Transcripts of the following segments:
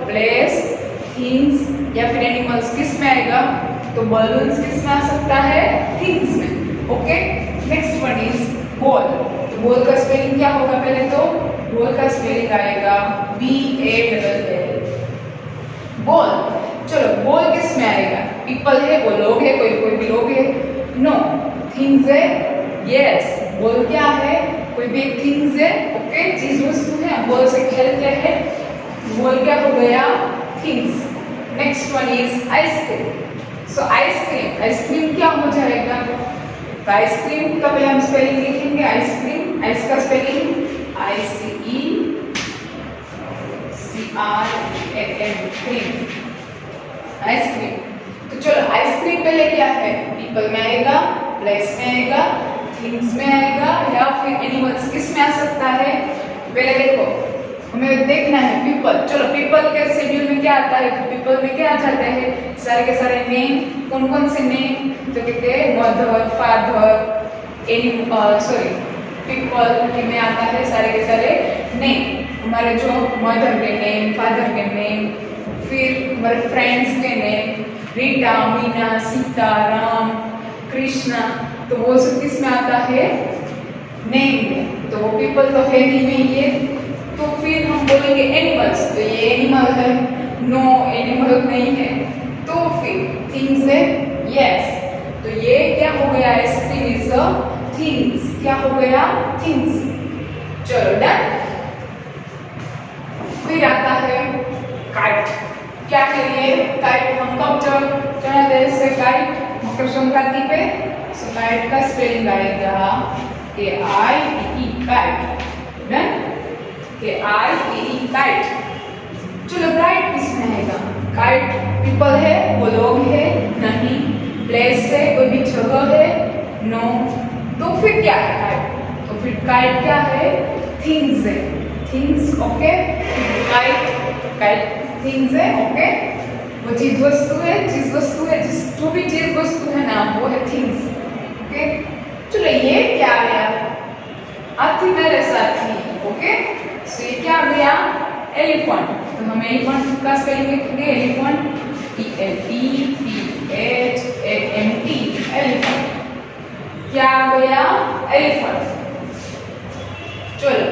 Place, things या फिर animals किस में आएगा? तो बलून्स किस में आ सकता है? थिंग्स में। Okay, next one is ball. तो बॉल का स्पेलिंग क्या होगा? पहले तो बॉल का स्पेलिंग आएगा BALL, बॉल। चलो बॉल किस में आएगा? पीपल है, वो लोग है, कोई भी लोग है? नो। थिंग्स है? यस। बॉल क्या है? कोई भी थिंग्स है। ओके, चीज वस्तु है, बॉल से खेलते हैं, बॉल क्या हो गया? Things. Next one is ice cream. So ice cream क्या हो जाएगा? तो आइसक्रीम का पहले हम स्पेलिंग लिखेंगे। आइसक्रीम, आइस का स्पेलिंग ICECRAM, आइसक्रीम। तो चलो आइसक्रीम पहले क्या है? पीपल में आएगा, प्लेस में आएगा, थिंग्स में आएगा या फिर एनिमल्स किस में आ सकता है? पहले देखो, हमें देखना है पीपल। चलो पीपल के शेड्यूल में क्या आता है? तो पीपल में क्या आ जाते हैं? सारे के सारे नेम। कौन कौन से नेम? तो कहते हैं मदर, फादर, पीपल में आता है सारे के सारे नेम। हमारे जो मदर के नेम, फादर के नेम, फिर हमारे फ्रेंड्स के नेम, रीटा, मीना, सीता, राम, कृष्णा, तो वो सब किस में आता है? नेम में। तो पीपल तो है ही नहीं ये, तो फिर हम बोलेंगे एनिमल्स। तो ये एनिमल है? नो, एनिमल नहीं है। तो फिर थिंग्स है? यस। तो ये क्या हो गया? Ice cream is a things. क्या हो गया? थिंग्स। चलो डन। फिर आता है काइट। क्या है ये? काइट हम कब चढ़ाते हैं से काइट? मकर संक्रांति पे। सो काइट का स्पेलिंग आएगा KITE, kite. Done, KITE, kite. चलो काइट किसमें आएगा? काइट पीपल है, वो लोग है? नहीं। प्लेस है, कोई भी जगह है? नो। तो फिर क्या है काइट? तो फिर काइट क्या है? थिंग्स है। थिंग्स। ओके, काइट थिंग्स है। ओके, वो चीज वस्तु है, जिस जो भी चीज वस्तु है ना वो है थिंग्स। ओके, चलो ये क्या आया? हाथी मेरे साथी। ओके, सो ये क्या आ गया? एलिफेंट। तो हम एलिफेंट का स्पेलिंग लिखेंगे एलिफेंट, ELEPHANT, एलिफेंट। क्या आ गया? एलिफेंट। चलो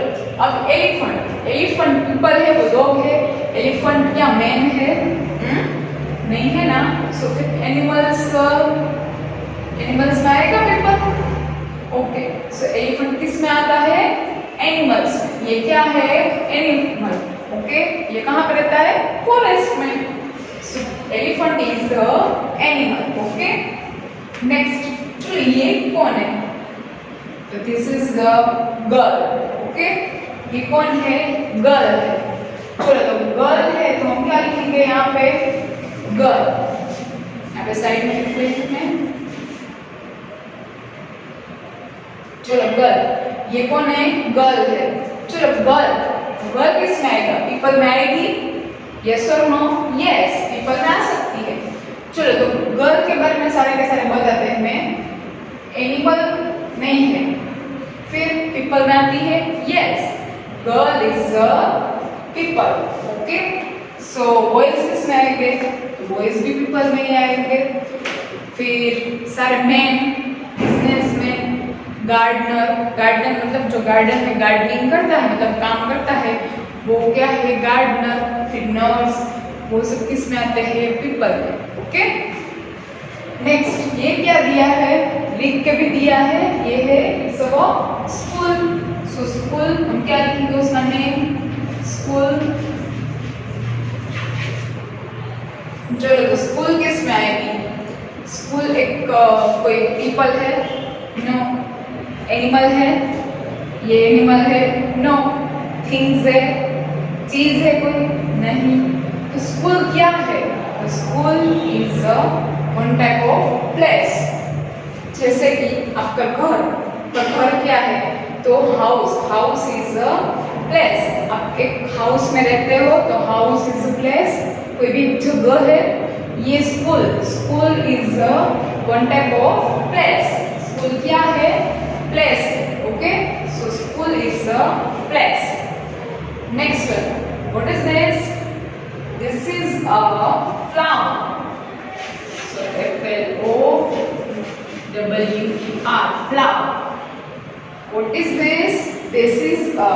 अब एलिफेंट पीपल है, वो डॉग है? एलिफेंट क्या मैन है? नहीं है ना। सो फिर एनिमल्स में आएगा पीपल। ओके, सो एलिफेंट किस में आता है? एनिमल्स में। ये क्या है? एनिमल। ओके, ये कहाँ पे रहता है? फॉरेस्ट में। So elephant is a animal. Okay, next. चलो ये कौन है? तो this is the girl. Okay, ये कौन है? गर्ल है। चलो तो गर्ल है तो हम क्या लिखेंगे यहाँ पे? गर्ल। यहाँ पे साइड में लिख लेते हैं। चलो गर्ल, ये कौन है? गर्ल है। चलो गर्ल किस में आएगा? पीपल में आएगी? यस और नो? यस, पीपल में आ सकती है। चलो तो गर्ल के बारे में सारे के सारे बताते हैं हमें। एनिमल नहीं है, फिर पीपल में आती है? Yes, girl is a people. Okay, so boys किस में आएंगे? बॉयज भी पीपल में ही आएंगे। फिर सारे मैन बिजनेसमैन, गार्डनर मतलब जो गार्डन में गार्डनिंग करता है, मतलब काम करता है, वो क्या है? गार्डनर। फिर नर्स, वो सब किस में आते हैं? पीपल में। ओके, नेक्स्ट ये क्या दिया है? लिख के भी दिया है। ये है स्कूल। सो स्कूल हम क्या लिखेंगे? उसका नेम स्कूल। चलो तो स्कूल किस में आएगी? स्कूल एक कोई पीपल है? नो। एनिमल है? ये एनिमल है? नो। थिंग्स है? चीज है कोई? नहीं। तो स्कूल क्या है? तो school is a one type of place. जैसे कि आपका घर, तो घर क्या है? तो हाउस इज अ प्लेस। आप एक हाउस में रहते हो तो हाउस इज अ प्लेस, कोई भी जगह है। ये school is a one type of place. School क्या है? Place. Okay, so school is a place. Next one, what is this? a flower. So Flower, flower. What is this? This is a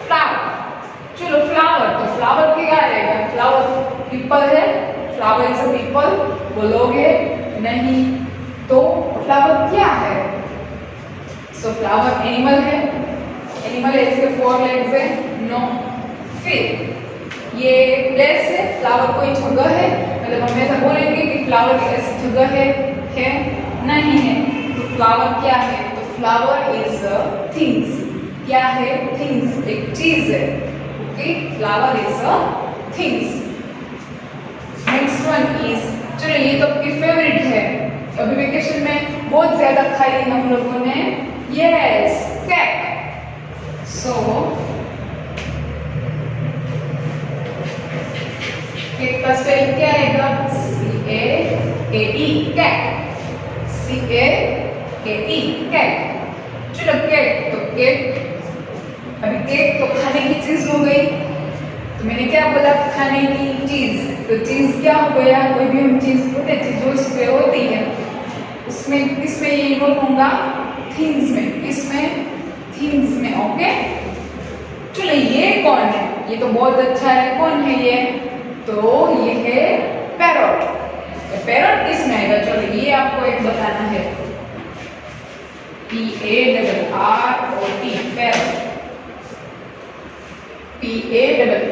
flower. चलो flower, तो flower क्या रहेगा? Flower people है, flower is a people बोलोगे नहीं, तो flower क्या है? सो फ्लावर एनिमल है, एनिमल है, इसके 4 लेग्स है, नो। फिर ये प्लेस है, फ्लावर कोई जगह है, मतलब हम ऐसा बोलेंगे कि फ्लावर की ऐसी जगह है नहीं है, तो फ्लावर क्या है? तो फ्लावर इज थिंग्स, क्या है? थिंग्स, एक चीज है, okay. Flower is a things. Next one is, चलो ये तो आपकी फेवरेट है, अभी वेकेशन में बहुत ज्यादा खाई हम लोगों ने, यस, केक। सो केक का स्पेलिंग क्या आएगा? CAKE, cake, CAKE, cake. चलो केक, तो केक, अभी केक तो खाने की चीज हो गई, तो मैंने क्या बोला? खाने की चीज, तो चीज क्या हो गया? कोई भी हम चीज बोलते, चीज जो उस पे होती है, उसमें किसमें ये इन्वॉल्व होगा? थिंग्स में, किसमें? थिंग्स में, ओके। चलो ये कौन है? ये तो बहुत अच्छा है, कौन है ये? तो ये है पैरट। पैरट किसमें आएगा? चलो ये आपको एक बताना है, PARROT, पैरट,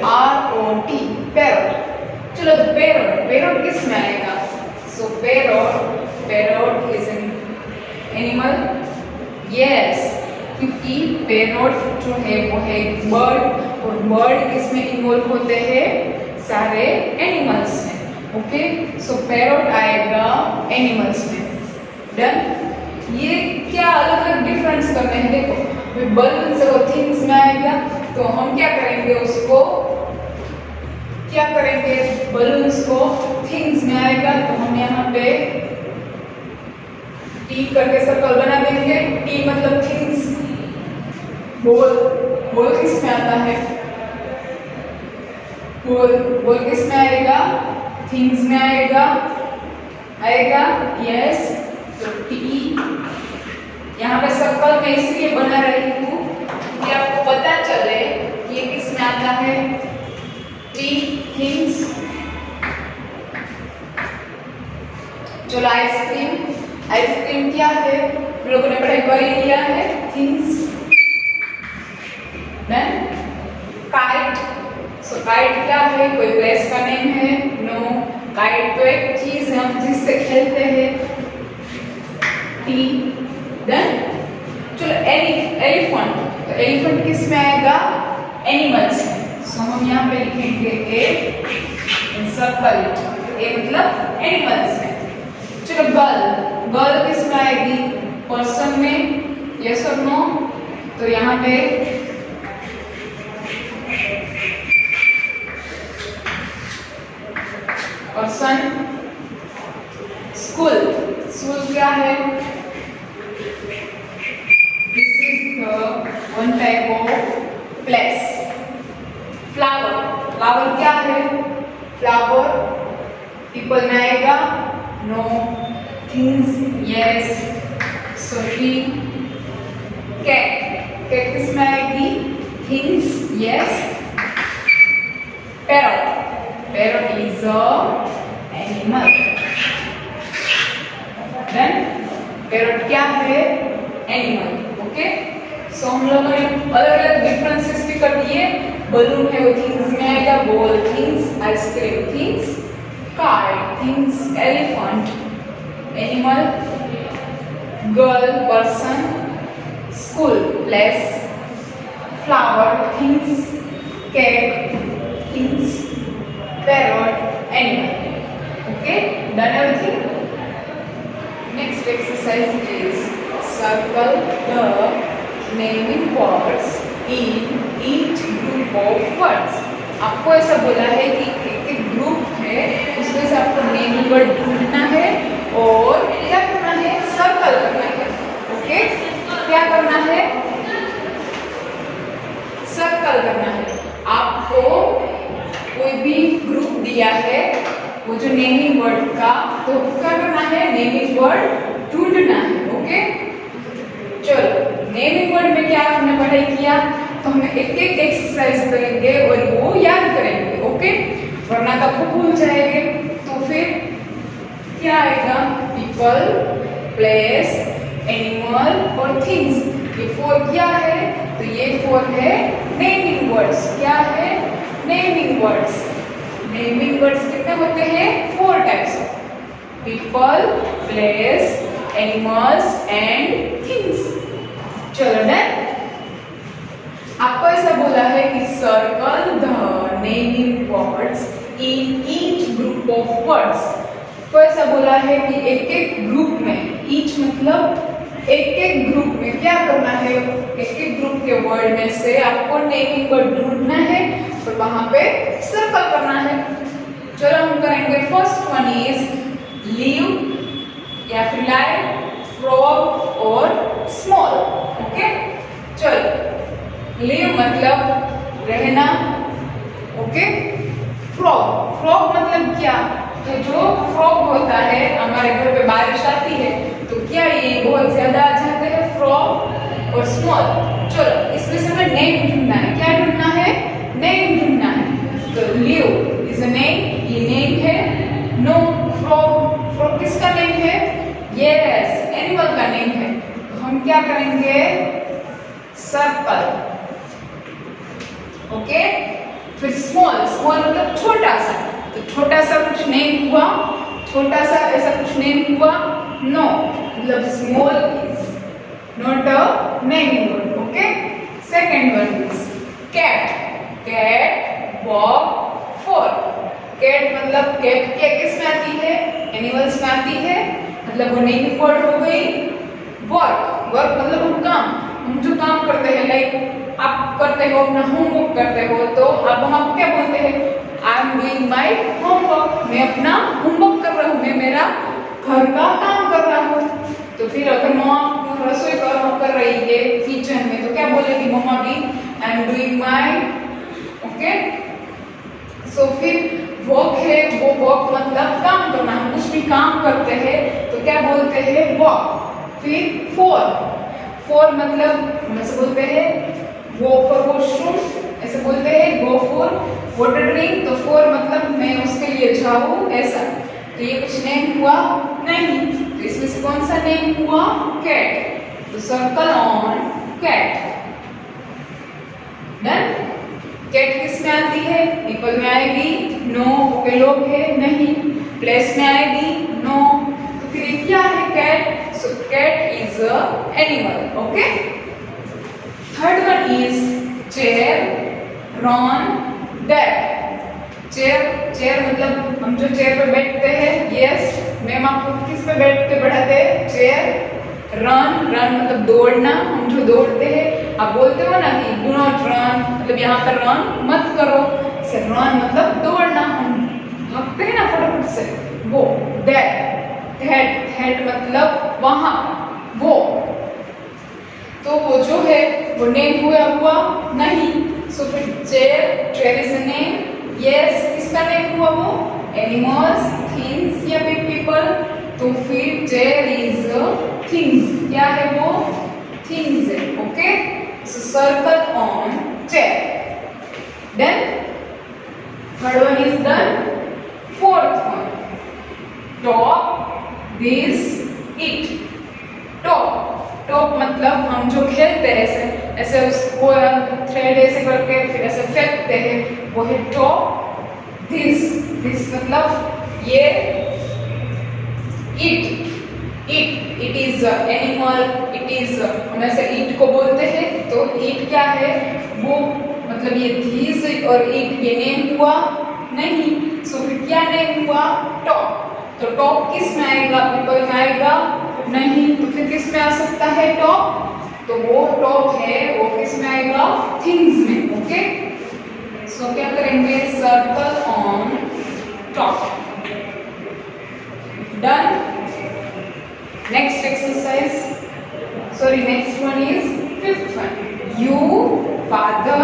PARROT, पैरट। चलो तो पैरट किसमें आएगा? So parrot is an animal, yes, क्योंकि पैरट जो है वो है बर्ड, और बर्ड किसमें इन्वॉल्व होते हैं? सारे एनिमल्स में, ओके। सो पैरट आएगा एनिमल्स में, डन। ये क्या अलग अलग डिफरेंस करने हैं, देखो बलून से वो थिंग्स में आएगा, तो हम क्या करेंगे? उसको क्या करेंगे? बलून्स को थिंग्स में आएगा, तो हम यहाँ पे टी करके सर्कल बना देंगे, टी मतलब थिंग्स। बॉल किस में आता है? बॉल किस में आएगा? थिंग्स में आएगा, यस। तो टी यहाँ पे सर्कल में इसलिए बना रही हूँ कि आपको पता चले ये किस में आता है? T, things. चलो आइसक्रीम क्या है? लोगों ने पढ़ाई कर लिया है, थिंग्स। देन काइट, सो काइट क्या है? कोई प्लेस का नेम है? नो, काइट तो एक चीज है, हम जिससे खेलते हैं, टी। देन चलो एलिफेंट, तो एलिफेंट किस में आएगा? एनिमल्स में, सो हम यहाँ पे लिखेंगे ए सर्कल, ए मतलब एनिमल्स में। चलो गर्ल किस में आएगी? पर्सन में, यस और नो? तो यहाँ पे पर्सन। स्कूल क्या है? This is the one type of place. Flower क्या है? फ्लावर पीपल में आएगा, नो, थिंग्स, यस। सो टी। कैट किस में आएगी? Things, yes. Parrot is a animal, then parrot क्या है? Animal, okay. सो हम लोगों ने अलग अलग डिफरेंसेस भी कर दिए। बलून है वो थिंग्स में आएगा, ball things, ice cream things, kite things, elephant animal, girl person, school place, flower things, cake things, parrot animal, okay. Done everything? Next exercise is circle the naming words in each group of words. आपको ऐसा बोला है कि एक group है, उसमें से आपको नेमिंग वर्ड ढूंढना है और क्या करना है? सर्कल करना है, ओके। क्या करना है? सर्कल करना है। आपको कोई भी ग्रुप दिया है वो जो नेमिंग वर्ड का, तो क्या करना है, नेमिंग वर्ड ढूंढना है। ओके, चलो नेमिंग वर्ड में क्या हमने पढ़ाई किया, तो हम एक एक एक्सरसाइज करेंगे और वो याद करेंगे। ओके, वरना तो आपको भूल जाएंगे। तो फिर क्या आएगा, पीपल, प्लेस, एनिमल और थिंग्स। ये 4 क्या है, तो ये 4 है नेमिंग वर्ड्स। क्या है, नेमिंग वर्ड्स। नेमिंग वर्ड्स कितने होते हैं, 4 types, people, place, animals and things. चलो डन। आपको ऐसा बोला है कि circle the naming words in each group of words. तो ऐसा बोला है कि एक एक ग्रुप में, ईच मतलब एक एक ग्रुप में क्या करना है, एक एक ग्रुप के वर्ड में से आपको नेमिंग वर्ड ढूंढना है और वहां पे सर्कल करना है। चलो हम करेंगे। फर्स्ट वन इज लीव या फिर लाइव, फ्रॉग और स्मॉल। ओके, चलो लीव मतलब रहना। ओके, फ्रॉग, फ्रॉग मतलब क्या, तो जो फ्रॉग होता है, हमारे घर पे बारिश आती है तो क्या ये बहुत ज्यादा आ जाते हैं फ्रॉग और स्मॉल। चलो इसमें से हमें नेम ढूंढना है। क्या ढूंढना है, नेम ढूंढना है। तो लीव इज अ नेम, ये नेम है। नो, फ्रॉग, फ्रॉग किसका नेम है, यस एनिमल का नेम है। तो हम क्या करेंगे, सर्कल। ओके, फिर स्मॉल, स्मॉल मतलब छोटा सा, तो छोटा सा कुछ नेम हुआ, छोटा सा ऐसा कुछ नेम हुआ। नो मतलब small is not a naming word. Okay, second one is cat, cat, walk, for. Cat मतलब कैट क्या किस में आती है, एनिमल्स में आती है, मतलब वो नेमिंग वर्ड हो गई। वर्क, वर्क मतलब हम काम, हम जो काम करते हैं, लाइक आप करते हो अपना होमवर्क करते हो, तो आप वहाँ क्या बोलते हैं, आई एम डूइंग माई होमवर्क, मैं अपना होमवर्क कर रहा हूँ, मैं मेरा घर का काम कर रहा हूँ। तो फिर अगर मम्मा रसोई कर रही है किचन में, तो क्या बोलेगी मम्मा भी, I am doing my. Okay, so फिर वॉक है, वो वॉक मतलब काम करना, हम कुछ भी काम करते हैं तो क्या बोलते हैं, वॉक। फिर फोर, फोर मतलब हम ऐसे बोलते हैं गो फॉर वॉशरूम, ऐसे बोलते हैं गो फॉर वाटर ड्रिंक। तो फोर मतलब मैं उसके लिए जाऊँ ऐसा। तो ये कुछ नेम हुआ नहीं, तो इसमें से कौन सा नेम हुआ, कैट। तो circle on cat. Done. Cat किस में आती है, पीपल में आएगी, नो। ओके, लोग है, नहीं। प्लेस में आएगी, नो। तो फिर क्या है, cat. So cat is a animal. Okay, third one is chair, Ron, date. Chair, chair मतलब हम जो चेयर पे बैठते हैं, यस मैम आपको किस पे बैठ के पढ़ाते हैं, चेयर। रन, रन मतलब दौड़ना, हम जो दौड़ते हैं, आप बोलते हो ना कि डू नॉट रन, मतलब यहाँ पर रन मत करो। से रन मतलब दौड़ना, हम भागते हैं ना फटाफट से, वो। दैट, हेड मतलब वहाँ, वो। तो वो जो है वो नेम हुआ नहीं। सो फिर chair, chair is a name, yes किसका नेम हुआ, वो एनिमल्स, थिंग्स या फिर पीपल। तो फिर चेयर इज थिंग्स, क्या है वो, थिंग्स है। Okay, so circle on chair. Then third one is done. Fourth one, top, this, it. Top, top मतलब हम जो खेलते हैं ऐसे ऐसे उसको थ्रेड ऐसे करके फिर ऐसे फेंकते हैं, वो है टॉप। दिस, दिस मतलब ये। It is animal, it is, हम ऐसे ईट को बोलते हैं, तो ईट क्या है, वो मतलब ये दिस और इट ये नेम हुआ नहीं। सो फिर क्या नेम हुआ, टॉप। तो टॉप किस में आएगा, पीपल में आएगा नहीं। तो फिर किस में आ सकता है टॉप, तो वो टॉप है वो किस में आएगा, थिंग्स में। ओके, सो क्या करेंगे, circle on top. Done. Next exercise, sorry next one is fifth one. You father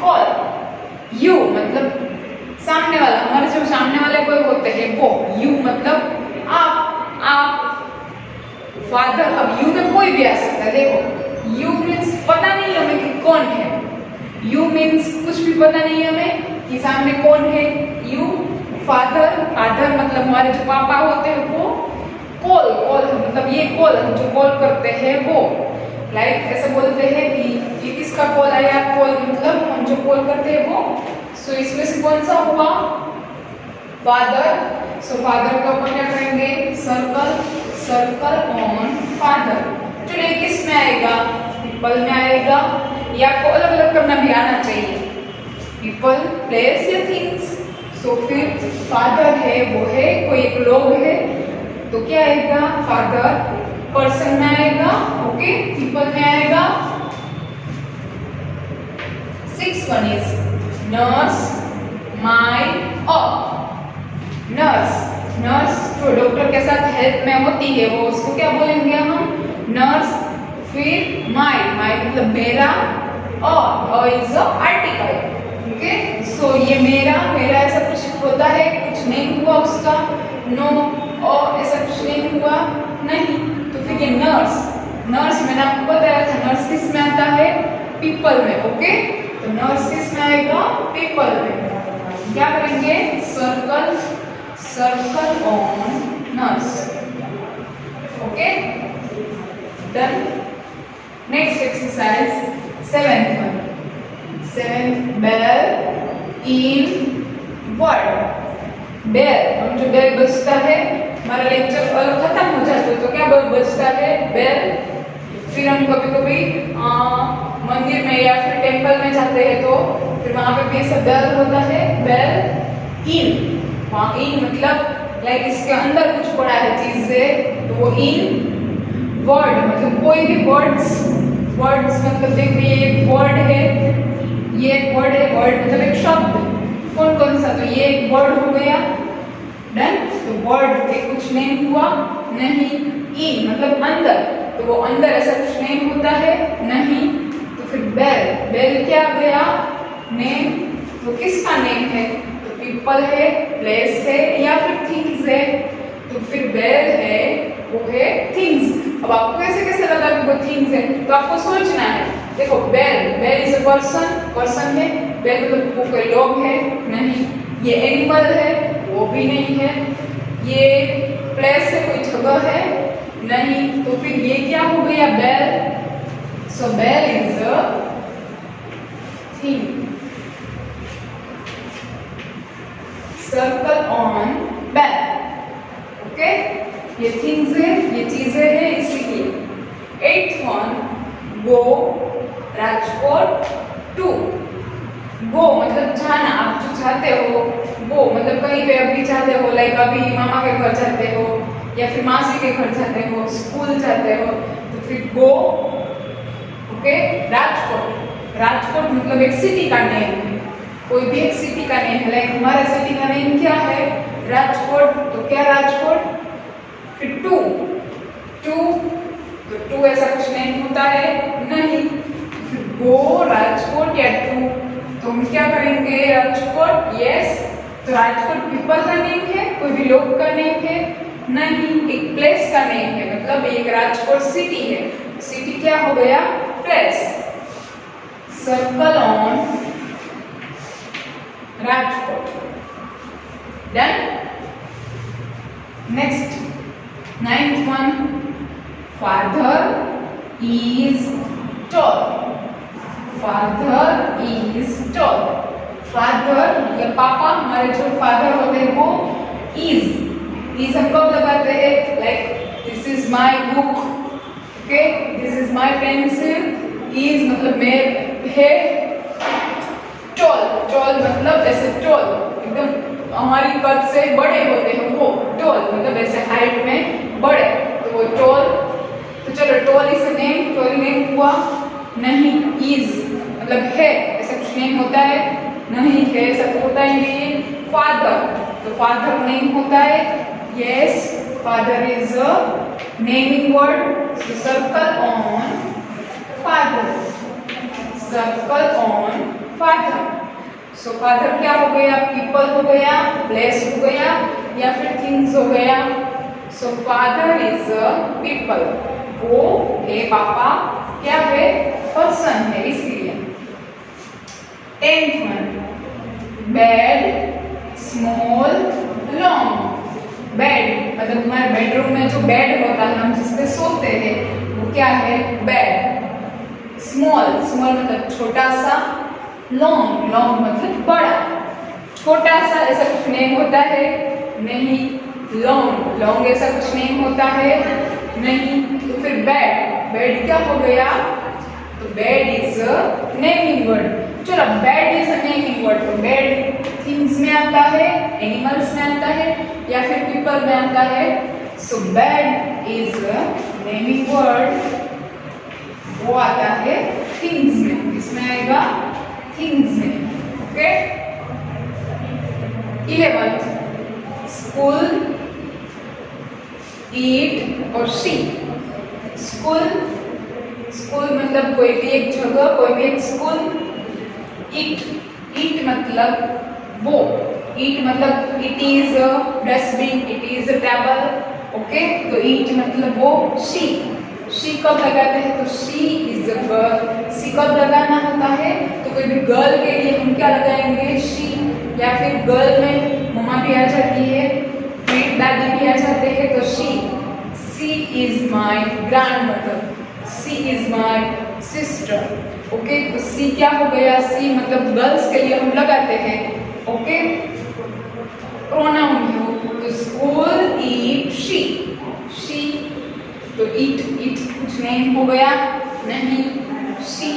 call. You मतलब सामने वाला, हमारे जो सामने वाले कोई होते हैं वो, यू मतलब आप फादर, अब यू में कोई भी आ सकता है। देखो यू मीन्स पता नहीं हमें कि कौन है, यू मीन्स कुछ भी पता नहीं हमें कि सामने कौन है। यू फादर मतलब हमारे जो पापा होते हैं वो, कॉल मतलब ये कॉल हम जो कॉल करते हैं वो, लाइक ऐसे बोलते हैं कि ये किसका कॉल आया, कॉल मतलब हम जो कॉल करते हैं वो। सो इसमें से कौन सा हुआ, फादर। सो फादर के ऊपर क्या करेंगे, सर्कल ऑन फादर। चलिए किस में आएगा, पीपल में आएगा। ये आपको अलग अलग करना भी आना चाहिए, पीपल, प्लेस या थिंग्स। सो फिर फादर है वो है कोई एक लोग है, तो क्या आएगा, फादर पर्सन में आएगा, ओके, पीपल में आएगा। 6 वन इज नर्स, माई, और नर्स जो डॉक्टर के साथ हेल्प में होती है वो उसको क्या बोलेंगे हम, नर्स। फिर माई मतलब मेरा, और इज अ आर्टिकल, ओके। सो ये मेरा ऐसा कुछ होता है, कुछ नहीं हुआ उसका, नो, और ऐसा कुछ नहीं हुआ, नहीं। तो फिर ये नर्स मैंने आपको बताया था, नर्स किस में आता है, पीपल में, ओके। तो नर्स किस में आएगा, पीपल में। क्या करेंगे, circle on nurse, okay, done. Next exercise 7th one, 7th bell in word. Bell, हम जो बेल बजता है, हमारा लेक्चर खत्म हो जाता है तो क्या बजता है, बेल। फिर हम कभी कभी मंदिर में या फिर टेम्पल में जाते हैं तो फिर वहाँ पे भी ऐसा बेल होता है, बेल इन। वहाँ इन मतलब लाइक इसके अंदर कुछ पड़ा है चीज है, तो वो इन। वर्ड मतलब कोई भी वर्ड्स मतलब देखिए ये एक वर्ड है, ये एक वर्ड है, वर्ड मतलब एक शब्द, कौन सा, तो ये एक वर्ड हो गया, डन। तो वर्ड के कुछ नहीं हुआ, नहीं। इन मतलब अंदर, तो वो अंदर ऐसा कुछ नहीं होता है, नहीं। तो फिर बेल क्या गया, नेम। तो किसका नेम है, तो पीपल है, प्लेस है या फिर थिंग्स है। तो फिर बेल है वो है थिंग्स। अब आपको कैसे लगा कि वो थिंग्स है, तो आपको सोचना है। देखो बेल इज अ पर्सन है, बेल मतलब वो कोई लोग है, नहीं। ये एनिमल है, वो भी नहीं है। ये प्लेस है, कोई जगह है, नहीं। तो फिर ये क्या हो गया, bell. So bell is a thing. Circle on bell, okay. ये थिंग्स है, ये चीजें हैं, इसीलिए। 8th one, go Rajkot to. Go मतलब जाना, आप जो चाहते हो, गो मतलब कहीं पे अभी जाते हो, लाइक अभी मामा के घर जाते हो या फिर मासी के घर जाते हो, स्कूल जाते हो, तो फिर गो, ओके। राजकोट मतलब एक सिटी का नेम है, कोई भी एक सिटी का नेम है, लाइक हमारा सिटी का नेम क्या है, राजकोट। तो क्या राजकोट। फिर टू तो टू ऐसा कुछ नहीं होता है, नहीं। फिर गो राजकोट या टू, तो हम क्या करेंगे, राजकोट, यस। तो राजकोट पीपल का नेम है, कोई भी लोग का नेम है, नहीं। एक प्लेस का नेम है, मतलब एक राजकोट सिटी है, सिटी क्या हो गया, place. Circle on Rajkot, done. Next 9th one, father is tall. Father मतलब पापा, हमारे जो फादर होते हैं वो इज हम कब लगाते हैं, like this is my book, okay, this is my pencil. Is मतलब मैं है, टॉल मतलब ऐसे टॉल, एकदम हमारी कद से बड़े होते हैं वो, टॉल मतलब ऐसे हाइट में बड़े, तो वो टॉल। तो चलो tall is name, tall name हुआ, नहीं। इज मतलब है, ऐसा कुछ नेम होता है, नहीं है, ऐसा तो होता ही नहीं है। फादर, तो फादर नेम होता है, yes. Father is a naming word, so circle on father, circle on father. So father क्या हो गया, पीपल हो गया, प्लेस हो गया या फिर थिंग्स हो गया। सो फादर इज पीपल, वो ए पापा क्या है, पर्सन है, इसीलिए। 10th one, bed small long. Bed मतलब तुम्हारे बेडरूम में जो बेड होता है, हम जिस पे सोते हैं, वो क्या है, बेड। स्मॉल, स्मॉल मतलब छोटा सा, लॉन्ग, लॉन्ग मतलब बड़ा। छोटा सा ऐसा कुछ नेम होता है नहीं, लॉन्ग, लॉन्ग ऐसा कुछ नेम होता है नहीं। तो फिर बेड, बेड क्या हो गया, तो bed is a naming word. चलो bed is a naming word, तो बेड थिंग्स में आता है, एनिमल्स में आता है या फिर पीपल में आता है। So bed is a naming word, वो आता है थिंग्स में, किसमें आएगा, थिंग्स में। ओके। 11th, स्कूल ईट और शी। स्कूल, स्कूल मतलब कोई भी एक जगह, कोई भी एक स्कूल। ईट, ईट मतलब वो, ईट मतलब it is a dustbin, it is a table. Okay, तो ईट मतलब वो। शी, शी कब लगाते हैं, तो she is a girl. She कब लगाना होता है, तो कोई भी गर्ल के लिए हम क्या लगाएंगे, शी। या फिर गर्ल में मम्मा भी आ जाती है, फिर दादी भी आ जाते हैं, तो she. She is my grandmother, she is my sister. Okay, तो सी क्या हो गया, सी मतलब गर्ल्स के लिए हम लगाते हैं। ओके, प्रोनाउन यू, तो स्कूल ईट शी, शी, तो ईट, ईट कुछ नेम हो गया नहीं, she,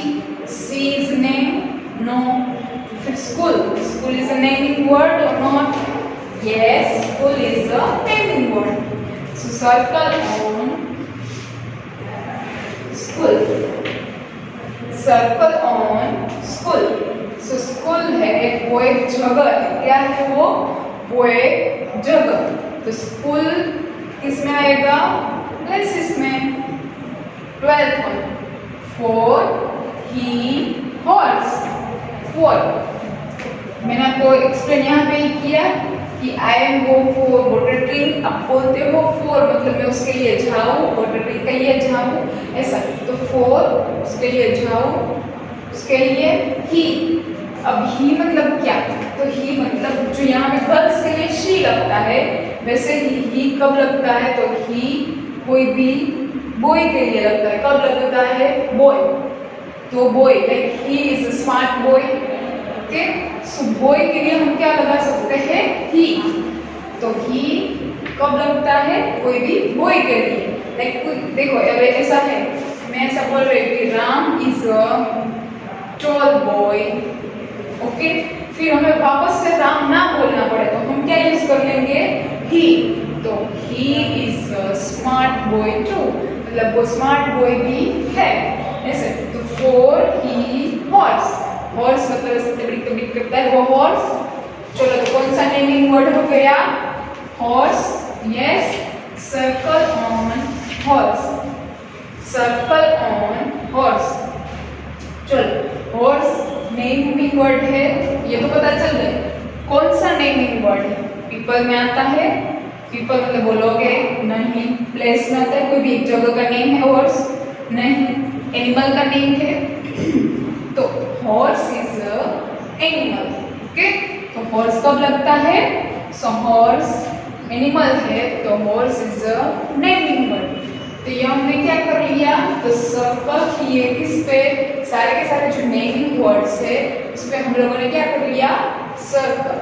she is name, no. फिर school, school is a naming word और not, yes, school is a naming word. So circle on school, circle on school. So school है वो एक जगह है, क्या है वो एक जगह। तो स्कूल किसमें आएगा, प्लेसेस में। 12th one, for he horse. For मैंने आपको एक्सप्लेन यहाँ पे ही किया कि I am go for water drink, आप बोलते हो फॉर मतलब मैं उसके लिए जाऊँ, वाटर ड्रिंक के लिए जाऊँ, ऐसा। तो फॉर उसके लिए जाऊँ, उसके लिए ही। अब ही मतलब क्या, तो ही मतलब जो यहाँ पे गर्ल्स के लिए शी लगता है, वैसे ही कब लगता है, तो ही कोई भी बॉय के लिए लगता है। कब लगता है, बॉय, तो boy like he is a smart boy. Okay, so boy के लिए हम क्या लगा सकते हैं, ही। तो ही कब लगता है, कोई भी बॉय के लिए। लाइक देखो अब ऐसा है, मैं ऐसा बोल रही हूँ कि Ram is a tall boy. Okay, फिर हमें वापस से राम ना बोलना पड़े तो हम क्या यूज कर लेंगे, ही। तो he is a smart boy too, मतलब वो स्मार्ट बॉय भी है, ऐसे। तो फॉर ही हॉर्स, हॉर्स मतलब ऐसे तबड़िक तबड़िक करता है वो हॉर्स। चलो, तो कौन सा नेमिंग वर्ड हो गया, horse, yes. Circle on horse, circle on horse. चलो, हॉर्स नेमिंग वर्ड है, ये तो पता चल गया। कौन सा नेमिंग वर्ड है, पीपल में आता है, पीपल मतलब बोलोगे नहीं। प्लेस में आता है, कोई भी एक जगह का नेम है हॉर्स नहीं, एनिमल का नेम है। तो horse is a animal. Okay, तो हॉर्स कब लगता है, सो हॉर्स एनिमल है, तो horse is a naming word. तो ये हमने क्या कर लिया, तो सर्कल किए किस पे, सारे के सारे जो नेमिंग वर्ड्स है उस पे हम लोगों ने क्या कर लिया, सर्कल।